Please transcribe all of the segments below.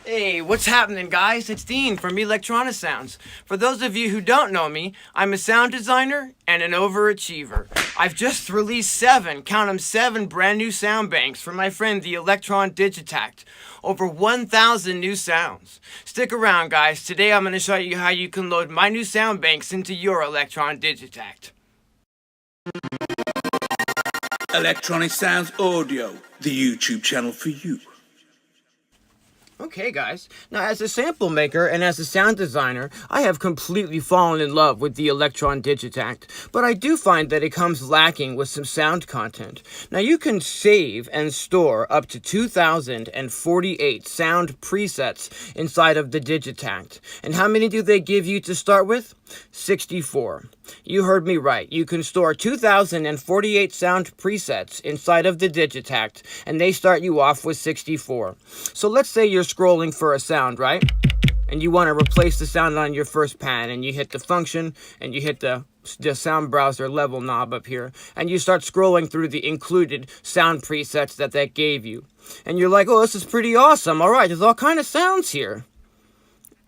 Hey, what's happening, guys? It's Dean from Electronisounds. For those of you who don't know me, I'm a sound designer and an overachiever. I've just released 7, count 'em 7 brand new sound banks from my friend the Elektron Digitakt. Over 1,000 new sounds. Stick around, guys. Today I'm going to show you how you can load my new sound banks into your Elektron Digitakt. Electronisounds Audio, the YouTube channel for you. Okay, guys. Now, as a sample maker and as a sound designer, I have completely fallen in love with the Elektron Digitakt, but I do find that it comes lacking with some sound content. Now, you can save and store up to 2,048 sound presets inside of the Digitakt. And how many do they give you to start with? 64. You heard me right. You can store 2,048 sound presets inside of the Digitakt, and they start you off with 64. So let's say you're scrolling for a sound, right? And you want to replace the sound on your first pad, and you hit the function, and you hit the sound browser level knob up here, and you start scrolling through the included sound presets that gave you. And you're like, oh, this is pretty awesome. All right, there's all kind of sounds here.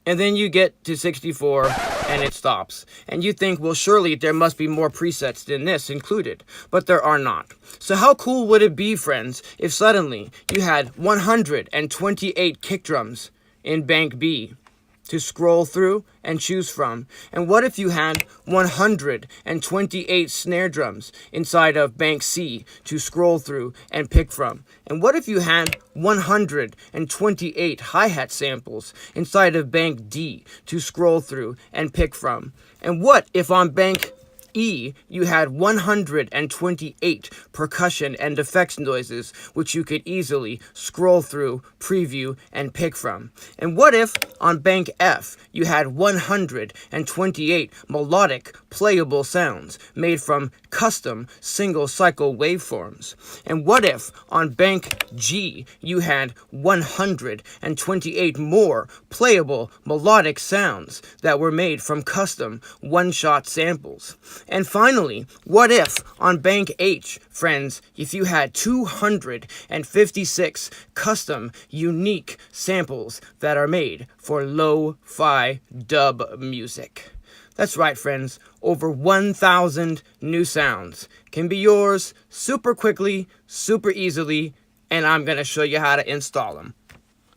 And then you get to 64 and it stops. And you think, well, surely there must be more presets than this included. But there are not. So how cool would it be, friends, if suddenly you had 128 kick drums in Bank B to scroll through and choose from? And what if you had 128 snare drums inside of Bank C to scroll through and pick from? And what if you had 128 hi-hat samples inside of Bank D to scroll through and pick from? And what if on Bank E, you had 128 percussion and effects noises, which you could easily scroll through, preview, and pick from? And what if on Bank F, you had 128 melodic, playable sounds made from custom single-cycle waveforms? And what if on Bank G, you had 128 more playable, melodic sounds that were made from custom one-shot samples? And finally, what if on Bank H, friends, if you had 256 custom, unique samples that are made for lo-fi dub music? That's right, friends. Over 1,000 new sounds can be yours super quickly, super easily, and I'm going to show you how to install them.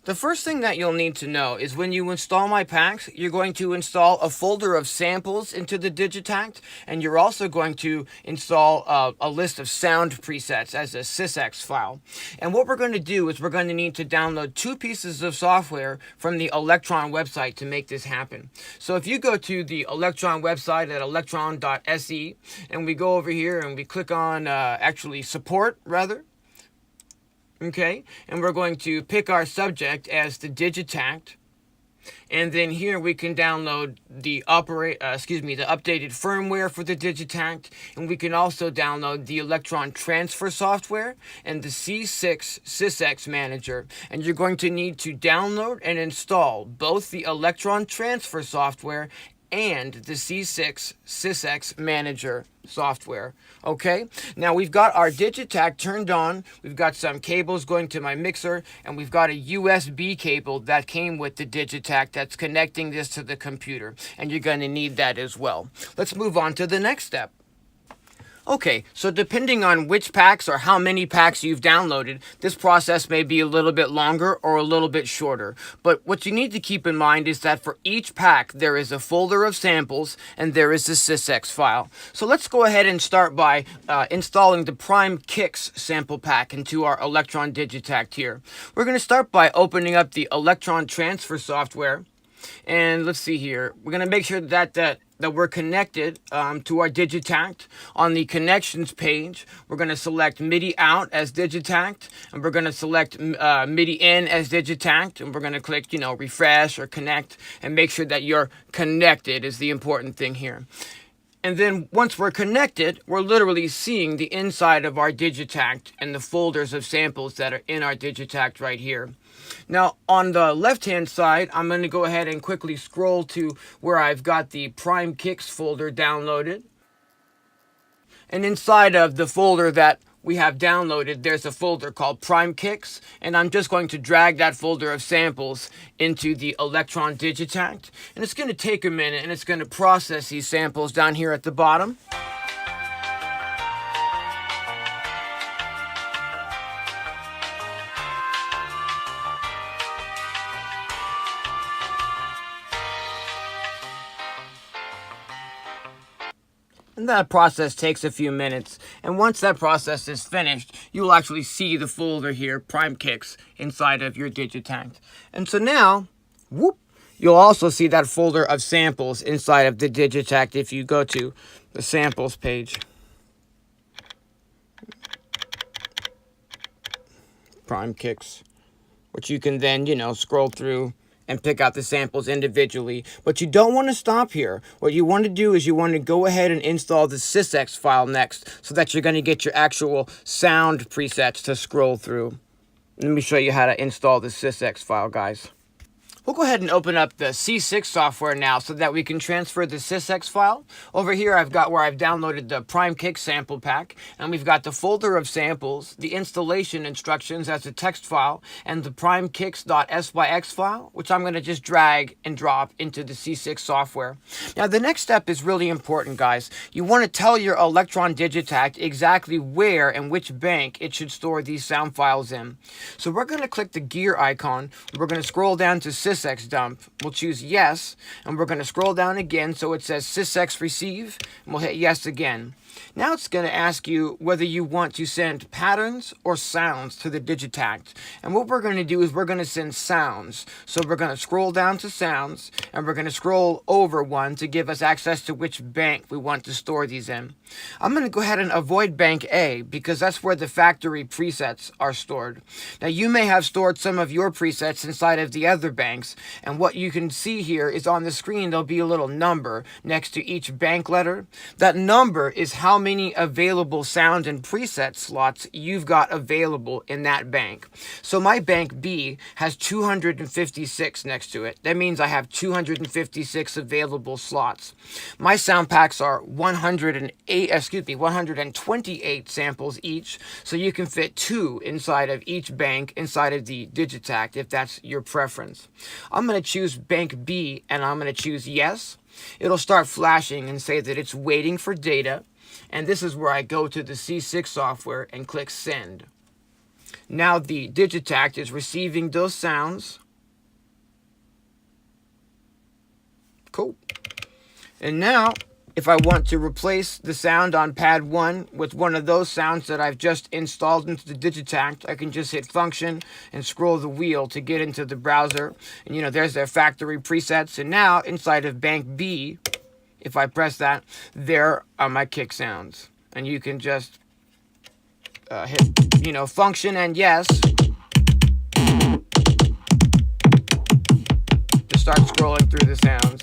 The first thing that you'll need to know is when you install my packs, you're going to install a folder of samples into the Digitakt, and you're also going to install a list of sound presets as a sysx file. And what we're going to do is we're going to need to download 2 pieces of software from the Elektron website to make this happen. So if you go to the Elektron website at electron.se, and we go over here and we click on support, rather. Okay, and we're going to pick our subject as the Digitakt, and then here we can download the updated firmware for the Digitakt, and we can also download the Electron transfer software and the C6 sysx manager. And you're going to need to download and install both the Electron transfer software and the C6 sysx manager software. Okay, now we've got our Digitakt turned on, we've got some cables going to my mixer, and we've got a USB cable that came with the Digitakt that's connecting this to the computer, and you're going to need that as well. Let's move on to the next step. Okay, so depending on which packs or how many packs you've downloaded, this process may be a little bit longer or a little bit shorter. But what you need to keep in mind is that for each pack, there is a folder of samples and there is a sysx file. So let's go ahead and start by installing the Prime Kicks sample pack into our Elektron Digitakt here. We're going to start by opening up the Electron transfer software. And let's see here. We're going to make sure that we're connected to our Digitakt. On the connections page, we're going to select MIDI out as Digitakt, and we're going to select MIDI in as Digitakt, and we're going to click, refresh or connect, and make sure that you're connected is the important thing here. And then once we're connected, we're literally seeing the inside of our Digitakt and the folders of samples that are in our Digitakt right here. Now, on the left-hand side, I'm going to go ahead and quickly scroll to where I've got the Prime Kicks folder downloaded. And inside of the folder that we have downloaded, there's a folder called Prime Kicks, and I'm just going to drag that folder of samples into the Elektron Digitakt, and it's going to take a minute, and it's going to process these samples down here at the bottom. And that process takes a few minutes. And once that process is finished, you'll actually see the folder here, Prime Kicks, inside of your Digitakt. And so now, whoop, you'll also see that folder of samples inside of the Digitakt if you go to the samples page. Prime Kicks, which you can then, scroll through and pick out the samples individually. But you don't want to stop here. What you want to do is you want to go ahead and install the sysx file next, so that you're going to get your actual sound presets to scroll through. Let me show you how to install the sysx file, guys. We'll go ahead and open up the C6 software now so that we can transfer the sysx file. Over here I've got where I've downloaded the Prime Kick sample pack, and we've got the folder of samples, the installation instructions as a text file, and the primekicks.sbyx file, which I'm going to just drag and drop into the C6 software. Now the next step is really important, guys. You want to tell your Elektron Digitakt exactly where and which bank it should store these sound files in. So we're going to click the gear icon, we're going to scroll down to sysx dump, we'll choose yes, and we're going to scroll down again so it says sysx receive, and we'll hit yes again. Now it's going to ask you whether you want to send patterns or sounds to the Digitakt. And what we're going to do is we're going to send sounds. So we're going to scroll down to sounds, and we're going to scroll over one to give us access to which bank we want to store these in. I'm going to go ahead and avoid bank A because that's where the factory presets are stored. Now you may have stored some of your presets inside of the other banks, and what you can see here is on the screen there'll be a little number next to each bank letter. That number is how many available sound and preset slots you've got available in that bank. So my bank B has 256 next to it. That means I have 256 available slots. My sound packs are 128 samples each, so you can fit 2 inside of each bank inside of the Digitakt if that's your preference. I'm going to choose bank B and I'm going to choose yes. It'll start flashing and say that it's waiting for data. And this is where I go to the C6 software and click send. Now the Digitakt is receiving those sounds. Cool. And now, if I want to replace the sound on pad 1 with one of those sounds that I've just installed into the Digitakt, I can just hit function and scroll the wheel to get into the browser. And there's their factory presets. And now inside of bank B, if I press that, there are my kick sounds. And you can just hit, function and yes to start scrolling through the sounds.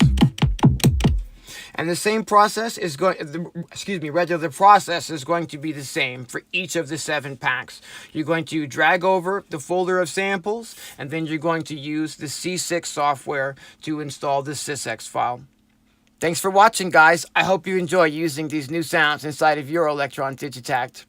And the same process is the process is going to be the same for each of the 7 packs. You're going to drag over the folder of samples, and then you're going to use the C6 software to install the sysx file. Thanks for watching, guys. I hope you enjoy using these new sounds inside of your Elektron Digitakt.